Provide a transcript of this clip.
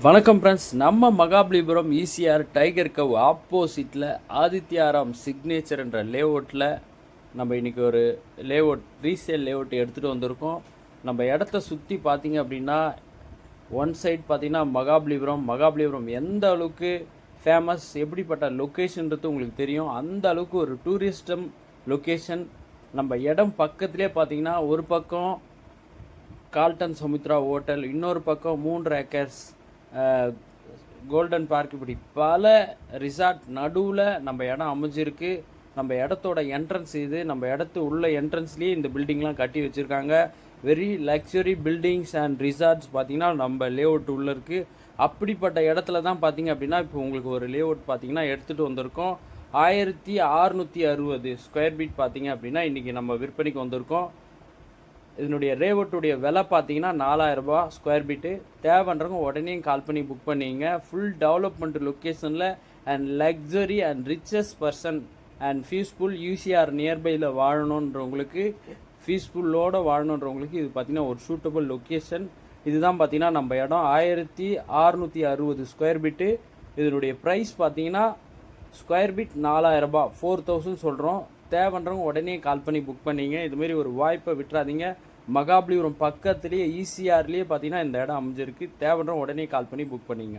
வணக்கம் ஃப்ரெண்ட்ஸ், நம்ம Mahabalipuram ECR tiger கவ் ஆப்போசிட்டில் ஆதித்யாராம் சிக்னேச்சர் என்ற லேஅவுட்டில் நம்ம இன்றைக்கி ஒரு ரீசேல் லேஅவுட் எடுத்துகிட்டு வந்திருக்கோம். நம்ம இடத்த சுற்றி பார்த்திங்க அப்படின்னா ஒன் சைட் பார்த்திங்கன்னா மகாபலிபுரம் எந்த அளவுக்கு ஃபேமஸ், எப்படிப்பட்ட லொக்கேஷன்றது உங்களுக்கு தெரியும். அந்த அளவுக்கு ஒரு டூரிஸ்டம் லொக்கேஷன். நம்ம இடம் பக்கத்துலேயே பார்த்திங்கன்னா ஒரு பக்கம் கால்டன் சமுத்ரா ஹோட்டல், இன்னொரு பக்கம் 3 ஏக்கர்ஸ் கோல்டன் பார்க், இப்படி பல ரிசார்ட் நடுவில் நம்ம இடம் அமைஞ்சிருக்கு. நம்ம இடத்தோட என்ட்ரன்ஸ் இது. நம்ம இடத்து உள்ள என்ட்ரன்ஸ்லேயே இந்த பில்டிங்லாம் கட்டி வச்சுருக்காங்க. Very luxury buildings and resorts பார்த்திங்கன்னா நம்ம லேஅவுட் உள்ளே இருக்குது. அப்படிப்பட்ட இடத்துல தான் பார்த்திங்க அப்படின்னா இப்போ உங்களுக்கு ஒரு லேஅவுட் பார்த்திங்கன்னா எடுத்துகிட்டு வந்திருக்கோம். 1660 ஸ்கொயர் ஃபீட் பார்த்திங்க அப்படின்னா இன்றைக்கி நம்ம விற்பனைக்கு வந்திருக்கோம். இதனுடைய லேஅவுட்டுடைய விலை பார்த்தீங்கன்னா 4000 ரூபா ஸ்கொயர் ஃபீட்டு. தேவைன்றவங்க உடனே கால் பண்ணி புக் பண்ணிங்க. ஃபுல் டெவலப்மெண்ட் லொக்கேஷனில் and luxury and richest person and peaceful ECR நியர்பையில் வாழணுன்றவங்களுக்கு, பீஸ்ஃபுல்லோடு வாழணுன்றவங்களுக்கு இது பார்த்திங்கன்னா ஒரு சூட்டபுள் லொக்கேஷன். இதுதான் பார்த்திங்கன்னா நம்ம இடம் 1660 ஸ்கொயர் ஃபீட்டு. இதனுடைய ப்ரைஸ் பார்த்திங்கன்னா ஸ்கொயர் ஃபீட் 4000 ரூபா, 4000 சொல்கிறோம். தேவைன்றவங்க உடனே கால் பண்ணி புக் பண்ணிங்க. இதுமாரி ஒரு வாய்ப்பை விட்டுறாதீங்க. மகாபலிபுரம் பக்கத்துலேயே ஈசிஆர்லேயே பார்த்தீங்கன்னா இந்த இடம் அமைஞ்சிருக்கு. தேவைன்றவங்க உடனே கால் பண்ணி புக் பண்ணிங்க.